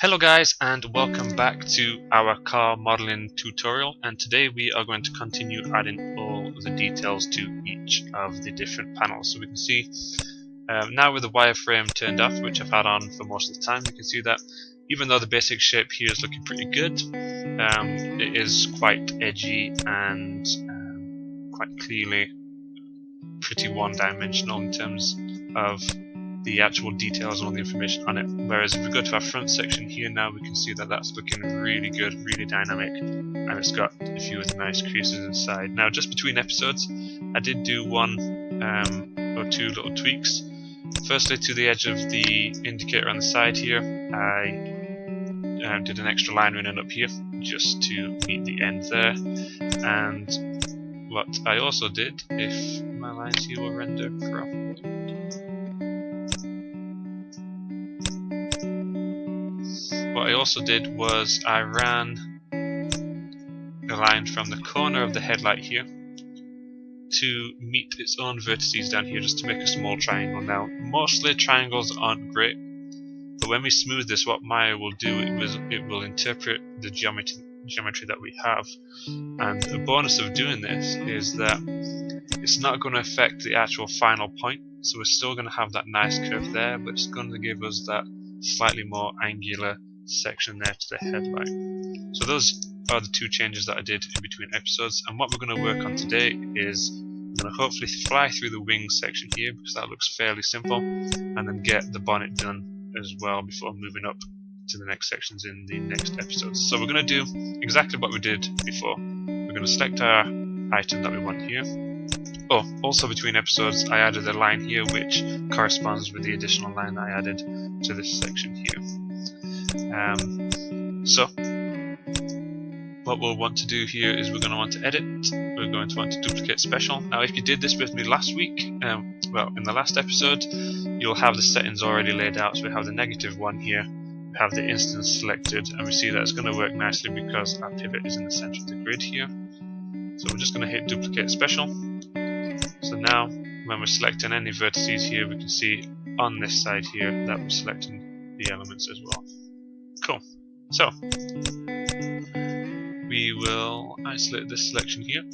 Hello guys, and welcome back to our car modeling tutorial, and today we are going to continue adding all the details to each of the different panels. So we can see now with the wireframe turned off, which I've had on for most of the time, you can see that even though the basic shape here is looking pretty good, it is quite edgy and quite clearly pretty one-dimensional in terms of the actual details and all the information on it. Whereas if we go to our front section here now, we can see that that's looking really good, really dynamic, and it's got a few of the nice creases inside. Now, just between episodes, I did do one or two little tweaks. Firstly, to the edge of the indicator on the side here, I did an extra line running up here just to meet the end there. And what I also did, if my lines here will render properly, what I also did was I ran a line from the corner of the headlight here to meet its own vertices down here, just to make a small triangle. Now, mostly triangles aren't great, but when we smooth this, what Maya will do, it will interpret the geometry that we have. And a bonus of doing this is that it's not going to affect the actual final point, so we're still going to have that nice curve there, but it's going to give us that slightly more angular section there to the headlight. So those are the two changes that I did in between episodes, and what we're going to work on today is I'm going to hopefully fly through the wings section here, because that looks fairly simple, and then get the bonnet done as well before moving up to the next sections in the next episodes. So we're going to do exactly what we did before. We're going to select our item that we want here. Oh, also between episodes I added a line here which corresponds with the additional line that I added to this section here. So what we'll want to do here is we're going to want to edit, we're going to want to duplicate special. Now if you did this with me last week, well, in the last episode, you'll have the settings already laid out. So we have the -1 here, we have the instance selected, and we see that it's going to work nicely because our pivot is in the center of the grid here. So we're just going to hit duplicate special. So now when we're selecting any vertices here, we can see on this side here that we're selecting the elements as well. Cool. So we will isolate this selection here,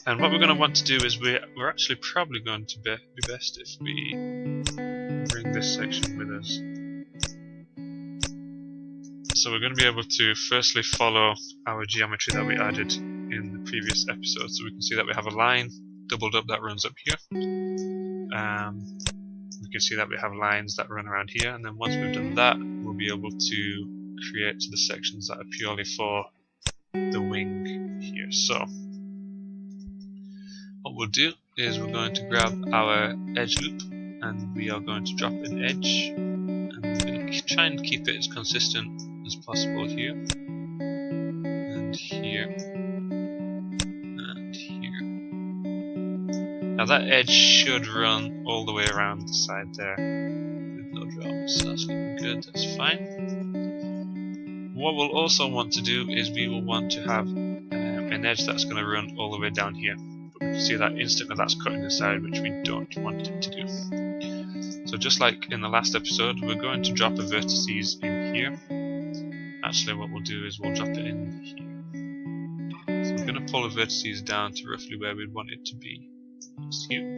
and what we're going to want to do is we're actually probably going to be best if we bring this section with us. So we're going to be able to firstly follow our geometry that we added in the previous episode. So we can see that we have a line doubled up that runs up here. We can see that we have lines that run around here, and then once we've done that, we'll be able to create the sections that are purely for the wing here. So what we'll do is we're going to grab our edge loop, and we are going to drop an edge, and we're going to try and keep it as consistent as possible here, and here, and here. Now that edge should run all the way around the side there with no drops, so that's looking good, that's fine. What we'll also want to do is we will want to have an edge that's going to run all the way down here, but we can see that instantly that's cutting the side, which we don't want it to do. So just like in the last episode, we're going to drop the vertices in here. Actually, what we'll do is we'll drop it in here. So we're going to pull the vertices down to roughly where we'd want it to be, just here.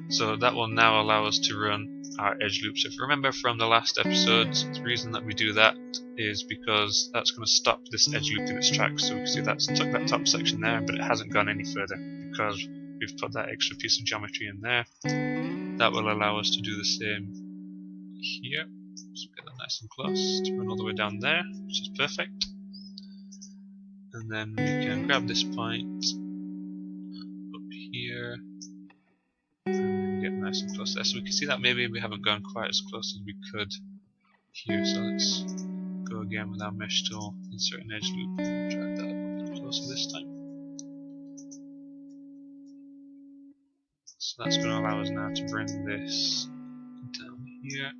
So that will now allow us to run our edge loops. If you remember from the last episode, the reason that we do that is because that's going to stop this edge loop in its tracks. So we can see that's took that top section there, but it hasn't gone any further because we've put that extra piece of geometry in there. That will allow us to do the same here. So get that nice and close to run all the way down there, which is perfect. And then we can grab this point up here and get nice and close there. So we can see that maybe we haven't gone quite as close as we could here. So let's go again with our mesh tool, insert an edge loop, and drag that a little bit closer this time. So that's going to allow us now to bring this down here.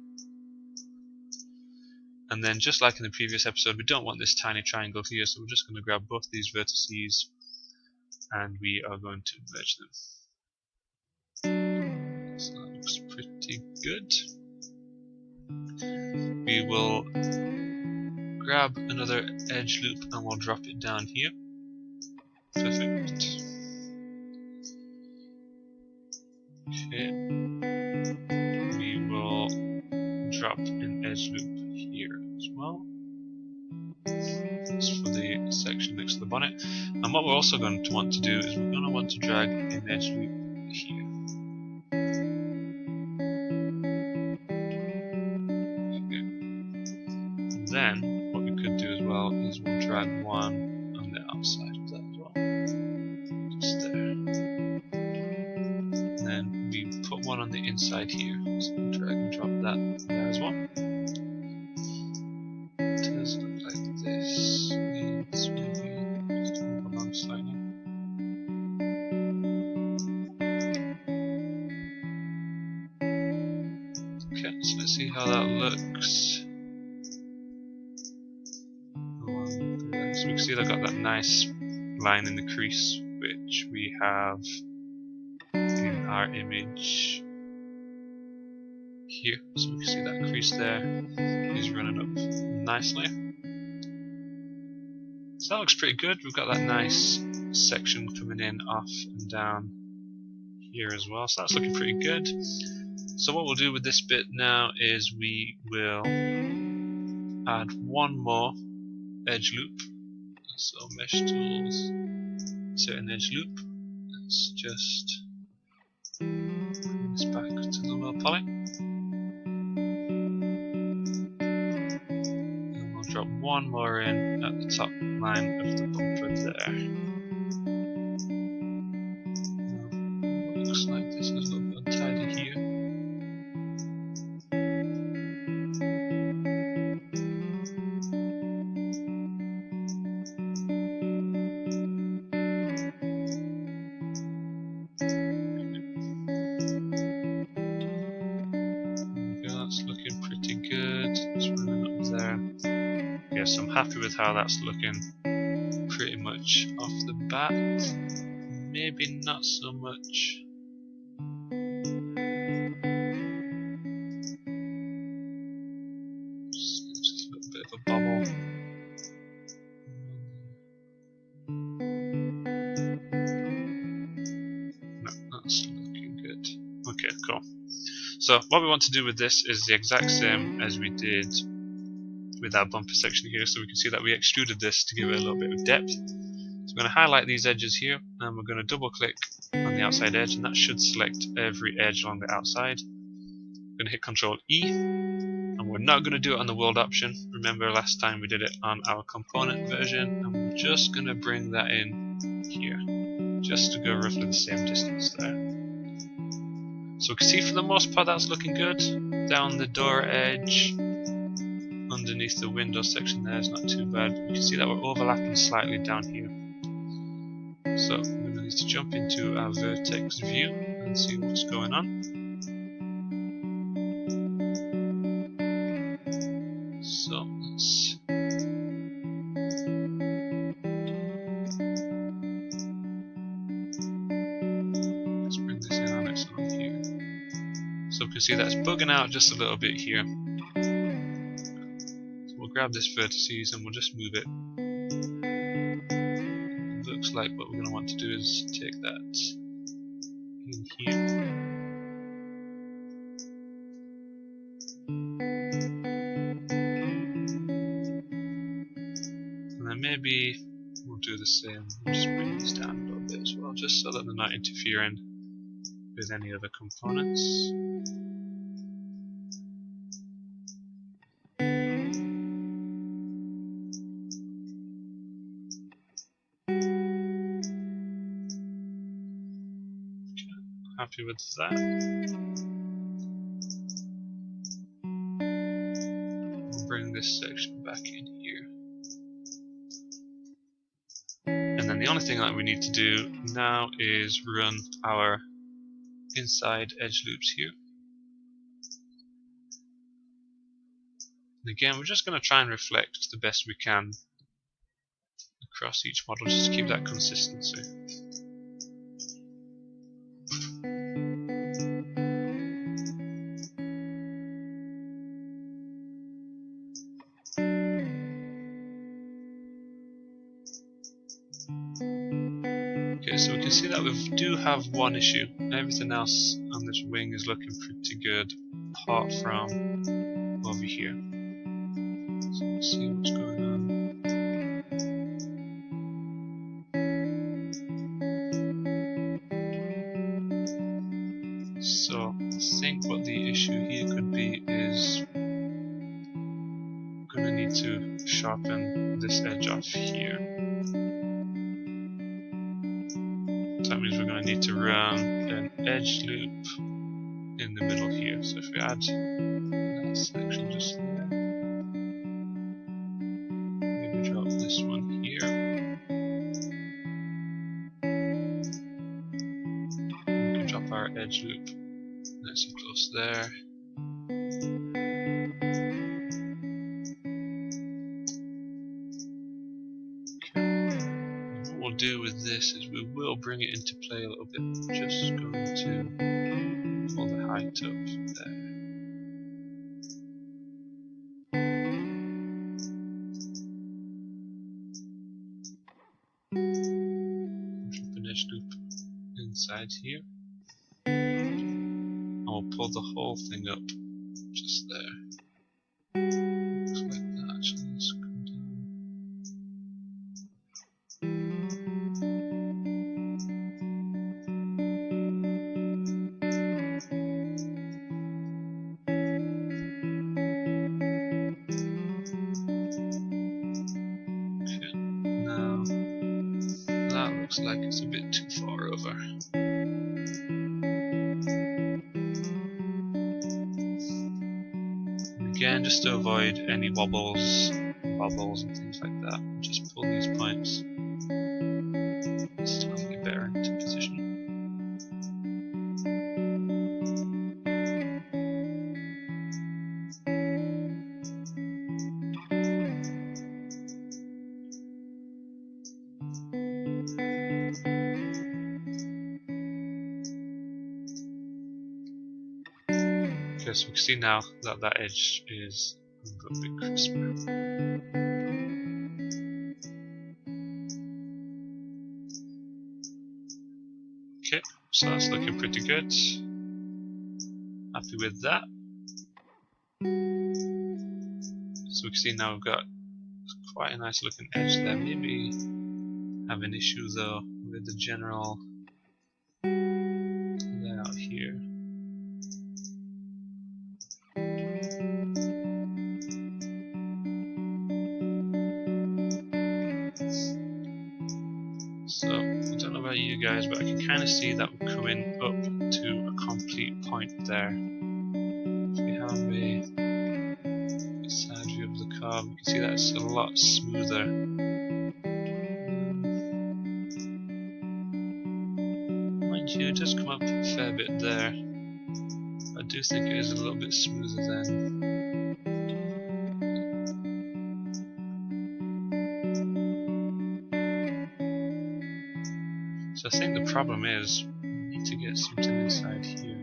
And then just like in the previous episode, we don't want this tiny triangle here, so we're just going to grab both these vertices and we are going to merge them. So that looks pretty good. will grab another edge loop and we'll drop it down here. Perfect. Okay. We will drop an edge loop here as well. That's for the section next to the bonnet. And what we're also going to want to do is we're going to want to drag an edge loop here. Okay. And then what we could do as well is we'll drag one on the outside of that as well. Just there. And then we put one on the inside here. So we'll drag and drop that there as well. It does look like this. Needs maybe just to move along slightly. Okay, so let's see how that looks. So we can see they've got that nice line in the crease, which we have in our image here. So we can see that crease there is running up nicely. So that looks pretty good. We've got that nice section coming in off and down here as well. So that's looking pretty good. So what we'll do with this bit now is we will add one more edge loop. So mesh tools, insert an edge loop. Let's just bring this back to the low poly. And we'll drop one more in at the top line of the bumper there. Now, looks like this is a little bit untidy here. That's looking pretty good. It's running up there. Yes, I'm happy with how that's looking pretty much off the bat. Maybe not so much. Just a little bit of a bubble. No, that's looking good. Okay, cool. So what we want to do with this is the exact same as we did with our bumper section here. So we can see that we extruded this to give it a little bit of depth. So we're going to highlight these edges here, and we're going to double click on the outside edge, and that should select every edge along the outside. We're going to hit Ctrl E, and we're not going to do it on the world option. Remember last time we did it on our component version, and we're just going to bring that in here, just to go roughly the same distance there. So we can see for the most part that's looking good. Down the door edge, underneath the window section there is not too bad. You can see that we're overlapping slightly down here. So we're going to need to jump into our vertex view and see what's going on. So let's bring this in on its own here. So we can see that it's bugging out just a little bit here. So we'll grab this vertices and we'll just move it. It looks like what we're going to want to do is take that in here. And then maybe we'll do the same. We'll just bring this down a little bit as well, just so that they're not interfering with any other components. Happy with that. We'll bring this section back in here. And then the only thing that we need to do now is run our inside edge loops here. And again, we're just going to try and reflect the best we can across each model, just to keep that consistency. so we can see that we do have one issue. Everything else on this wing is looking pretty good, apart from over here. So let's see what's going on. So I think what the issue here could be is I'm going to need to sharpen this edge off here. That means we're going to need to run an edge loop in the middle here. So if we add that section just there, maybe drop this one here, we can drop our edge loop nice and close there. What we'll do with this is we will bring it into play a little bit. Just going to pull the height up there. Drop an edge loop inside here. And we'll pull the whole thing up just there. Looks like that actually. Let's come down. Okay, now that looks like it's a bit too far over. Again, just to avoid any wobbles and things like that, just pull these points. Just to get better into position. Okay, so we can see now that that edge is a little bit crisper. Okay, so that's looking pretty good. Happy with that. So we can see now we've got quite a nice looking edge there. Maybe have an issue though with the general layout here. So, I don't know about you guys, but I can kind of see that we're coming up to a complete point there. If we have a side view of the car, we can see that it's a lot smoother. Mind you, it does come up a fair bit there. I do think it is a little bit smoother then. So I think the problem is we need to get something inside here.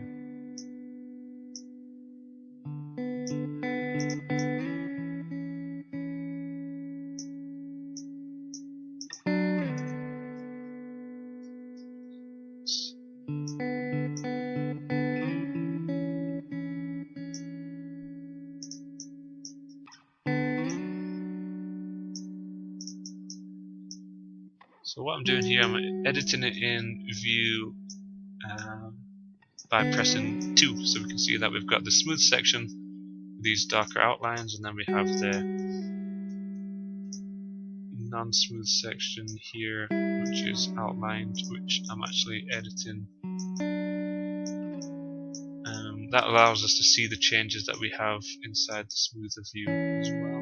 So what I'm doing here, I'm editing it in view by pressing 2, so we can see that we've got the smooth section, these darker outlines, and then we have the non-smooth section here, which is outlined, which I'm actually editing. That allows us to see the changes that we have inside the smoother view as well.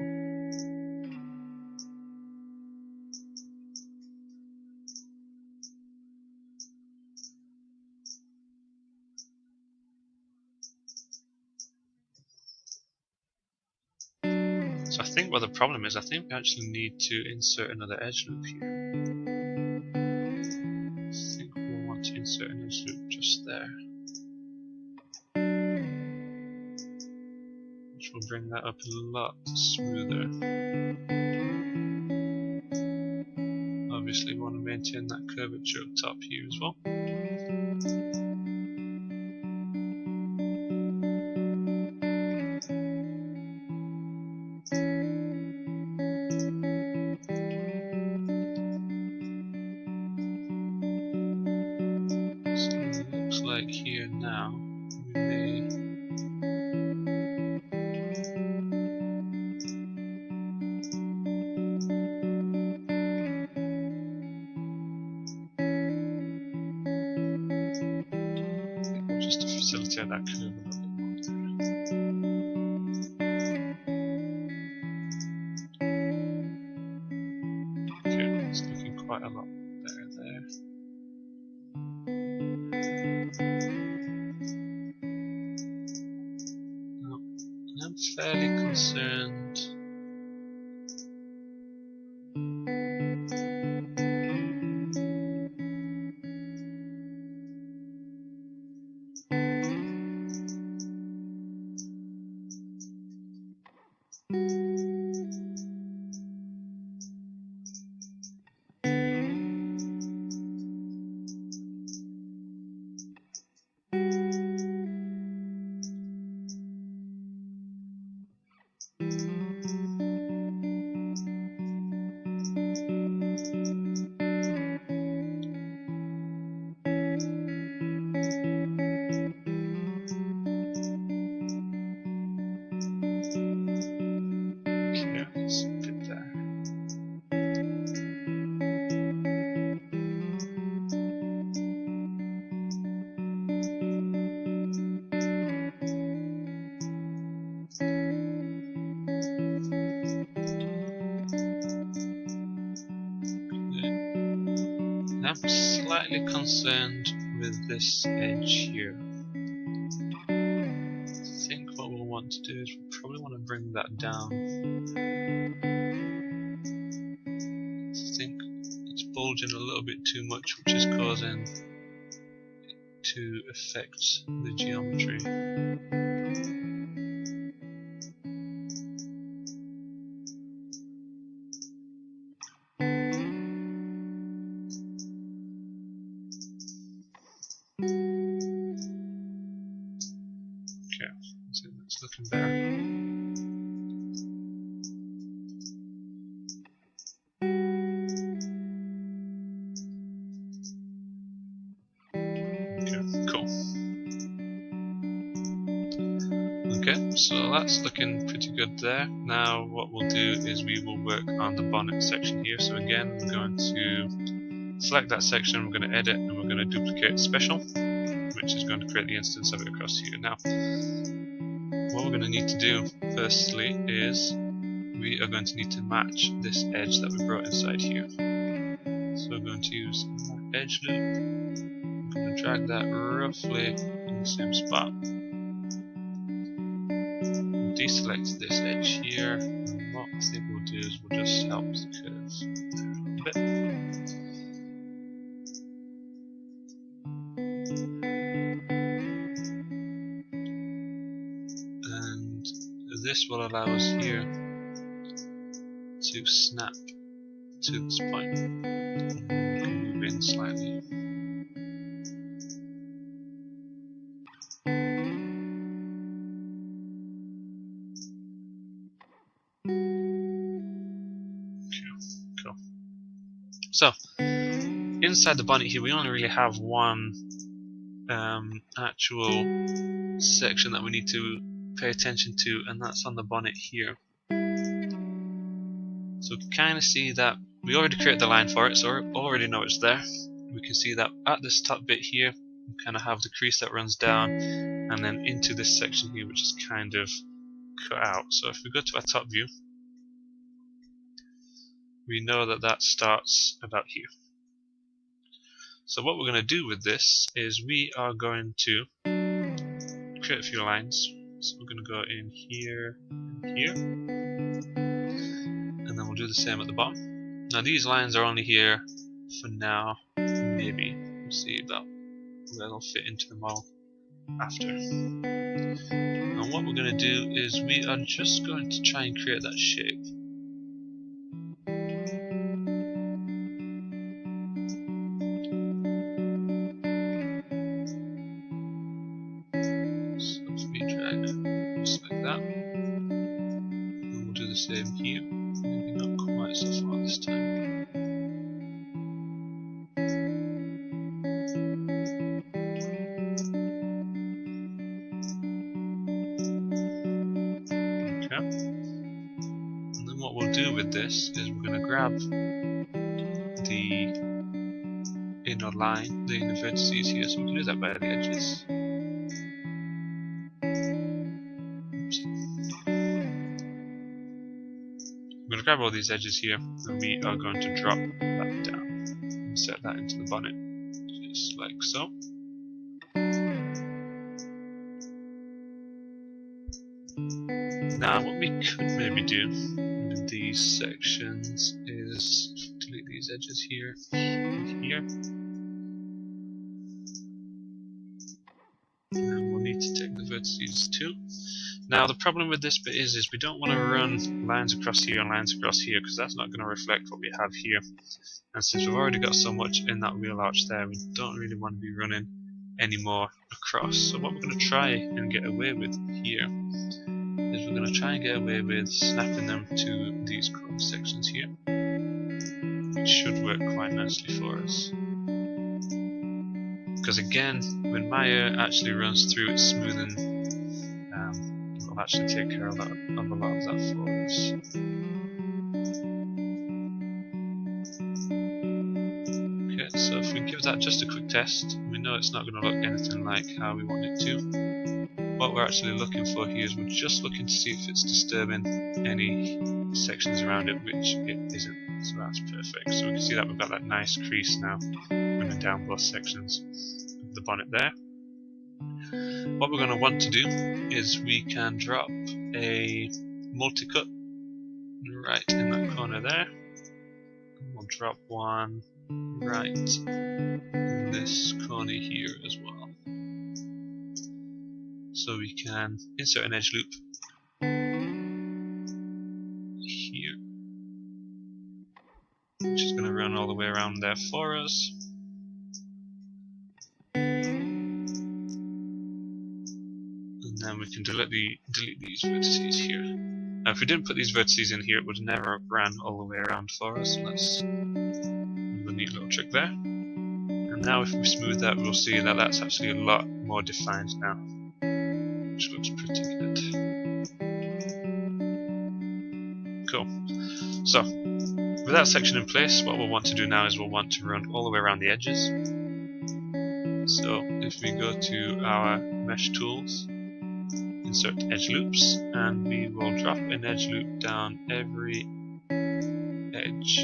So I think what the problem is, I think we actually need to insert another edge loop here. I think we'll want to insert an edge loop just there, which will bring that up a lot smoother. obviously we want to maintain that curvature up top here as well. So it looks like here now we may just to facilitate that curve a little bit more. Okay, it's looking quite a lot better there. Now, I'm fairly concerned. Okay, let's get there. I'm slightly concerned with this edge here. I think what we'll want to do is we'll probably want to bring that down. I think it's bulging a little bit too much, which is causing it to affect the geometry. Okay, so that's looking better. Cool. Okay, so that's looking pretty good there. Now what we'll do is we will work on the bonnet section here. So again, we're going to select that section, we're going to edit, and we're going to duplicate special, which is going to create the instance of it across here. Now, what we're going to need to do firstly is we are going to need to match this edge that we brought inside here. So we're going to use an edge loop. I'm going to drag that roughly in the same spot. We'll deselect this edge here, and what I think we'll do is we'll just help the curve there a little bit. And this will allow us here to snap to this point. And then we can move in slightly. Cool. So, inside the bonnet here, we only really have one actual section that we need to pay attention to, and that's on the bonnet here. So we can kind of see that we already created the line for it, so we already know it's there. We can see that at this top bit here, we kind of have the crease that runs down, and then into this section here, which is kind of cut out. So if we go to our top view, we know that that starts about here. So what we're going to do with this is we are going to create a few lines. So we're going to go in here and here, and then we'll do the same at the bottom. Now these lines are only here for now. Maybe we'll see about where they'll fit into the model after. And what we're going to do is we are just going to try and create that shape. the same here. Maybe not quite so far this time. Okay. And then what we'll do with this is we're going to grab the inner line, the inner vertices here, so we can do that by the edges. I'm going to grab all these edges here, and we are going to drop that down and set that into the bonnet, just like so. Now what we could maybe do with these sections is delete these edges here and here. And we'll need to take the vertices too. Now the problem with this bit is we don't want to run lines across here and lines across here, because that's not going to reflect what we have here. And since we've already got so much in that wheel arch there, we don't really want to be running any more across. So what we're going to try and get away with here is we're going to try and get away with snapping them to these cross sections here, which should work quite nicely for us. Because again, when Maya actually runs through its smoothing, it'll actually take care of a lot of that for us. Okay, so if we give that just a quick test, we know it's not going to look anything like how we want it to. What we're actually looking for here is we're just looking to see if it's disturbing any sections around it, which it isn't. So that's perfect. So we can see that we've got that nice crease now running down both sections of the bonnet there. What we're going to want to do is we can drop a multi-cut right in that corner there. We'll drop one right in this corner here as well. So we can insert an edge loop here, which is going to run all the way around there for us. And then we can delete these vertices here. Now if we didn't put these vertices in here, it would never have ran all the way around for us. That's a neat little trick there. And now if we smooth that, we'll see that that's actually a lot more defined now, which looks pretty good. Cool. So with that section in place, what we'll want to do now is we'll want to run all the way around the edges. So if we go to our mesh tools, insert edge loops, and we will drop an edge loop down every edge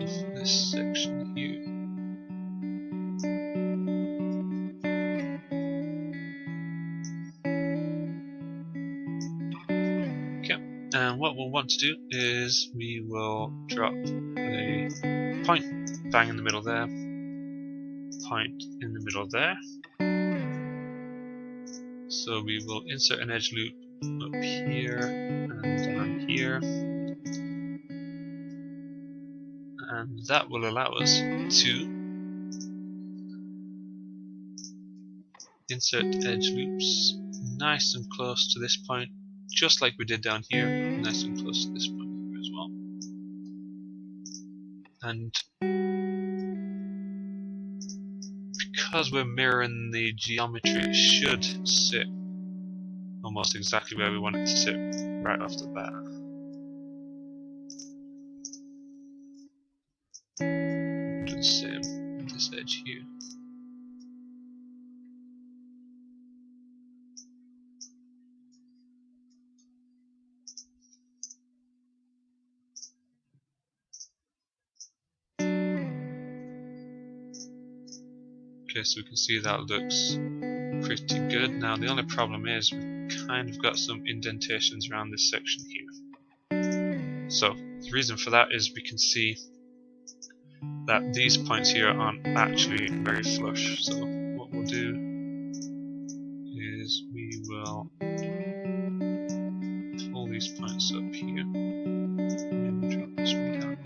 of this section here. Okay, and what we'll want to do is we will drop a point bang in the middle there, point in the middle there. So we will insert an edge loop up here and down here, and that will allow us to insert edge loops nice and close to this point, just like we did down here, nice and close to this point here as well. And because we're mirroring the geometry, it should sit almost exactly where we want it to sit right off the bat. Do the same with this edge here. Okay, so we can see that looks pretty good. Now the only problem is we've kind of got some indentations around this section here. So the reason for that is we can see that these points here aren't actually very flush. So what we'll do is we will pull these points up here and drop this one down.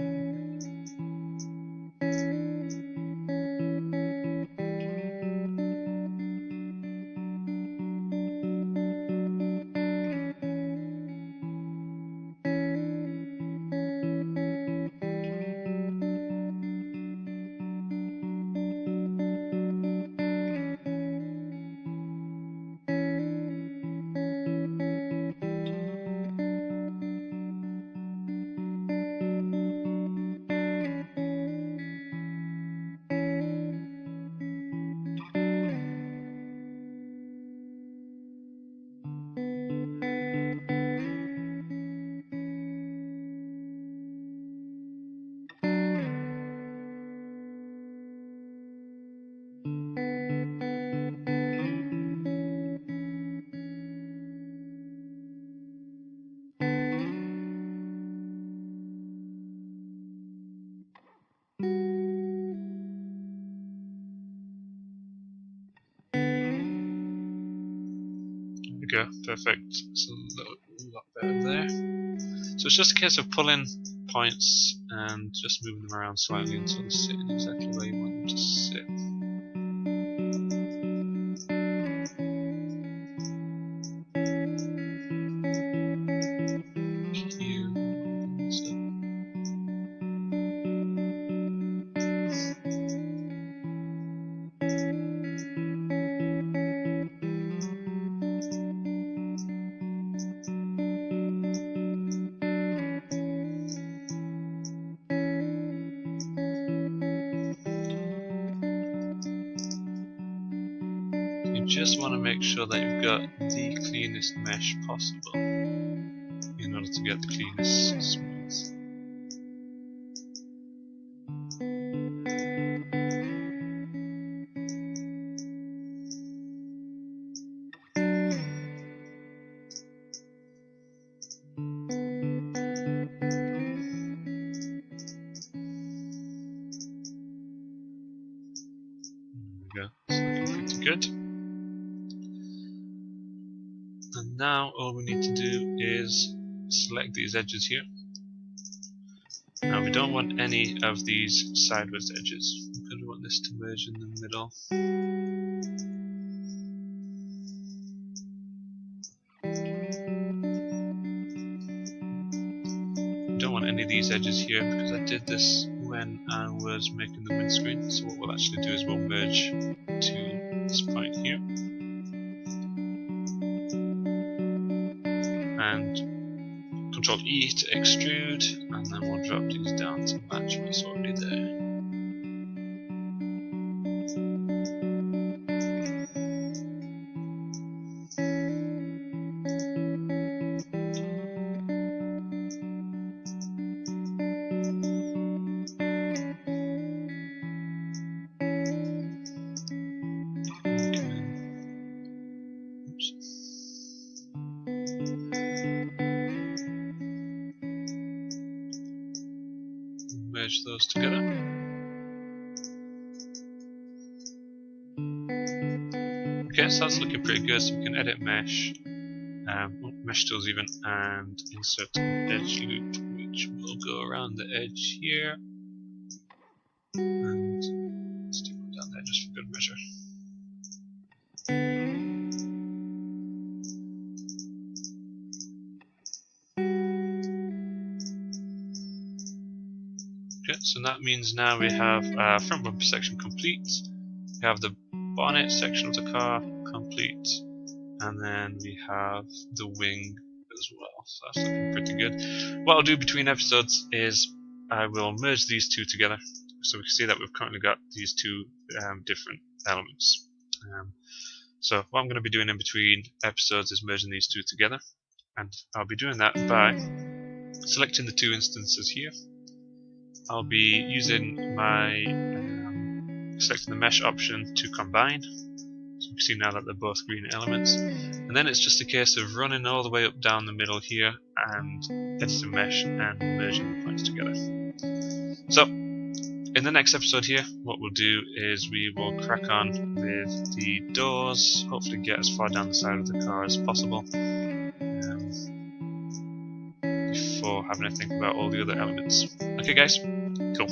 we go, perfect. It's a lot better there. So it's just a case of pulling points and just moving them around slightly until they're sitting exactly where you want them to sit. You just want to make sure that you've got the cleanest mesh possible in order to get the cleanest smooth. There we go, it's looking pretty good. And now all we need to do is select these edges here. Now we don't want any of these sideways edges because we want this to merge in the middle. We don't want any of these edges here because I did this when I was making the windscreen. So what we'll actually do is we'll merge to this point here. And Control E to extrude, and then we'll drop these down to match what's already there. Merge those together. Okay, so that's looking pretty good. So we can edit mesh, mesh tools even, and insert an edge loop, which will go around the edge here. And stick one down there just for good measure. Okay, so that means now we have front bumper section complete. We have the bonnet section of the car complete, and then we have the wing as well. So that's looking pretty good. What I'll do between episodes is I will merge these two together, so we can see that we've currently got these two different elements. So what I'm going to be doing in between episodes is merging these two together, and I'll be doing that by selecting the two instances here. I'll be using my selecting the mesh option to combine. So you can see now that they're both green elements, and then it's just a case of running all the way up down the middle here and editing mesh and merging the points together. So in the next episode here, what we'll do is we will crack on with the doors, hopefully get as far down the side of the car as possible before having to think about all the other elements. Okay guys, cool.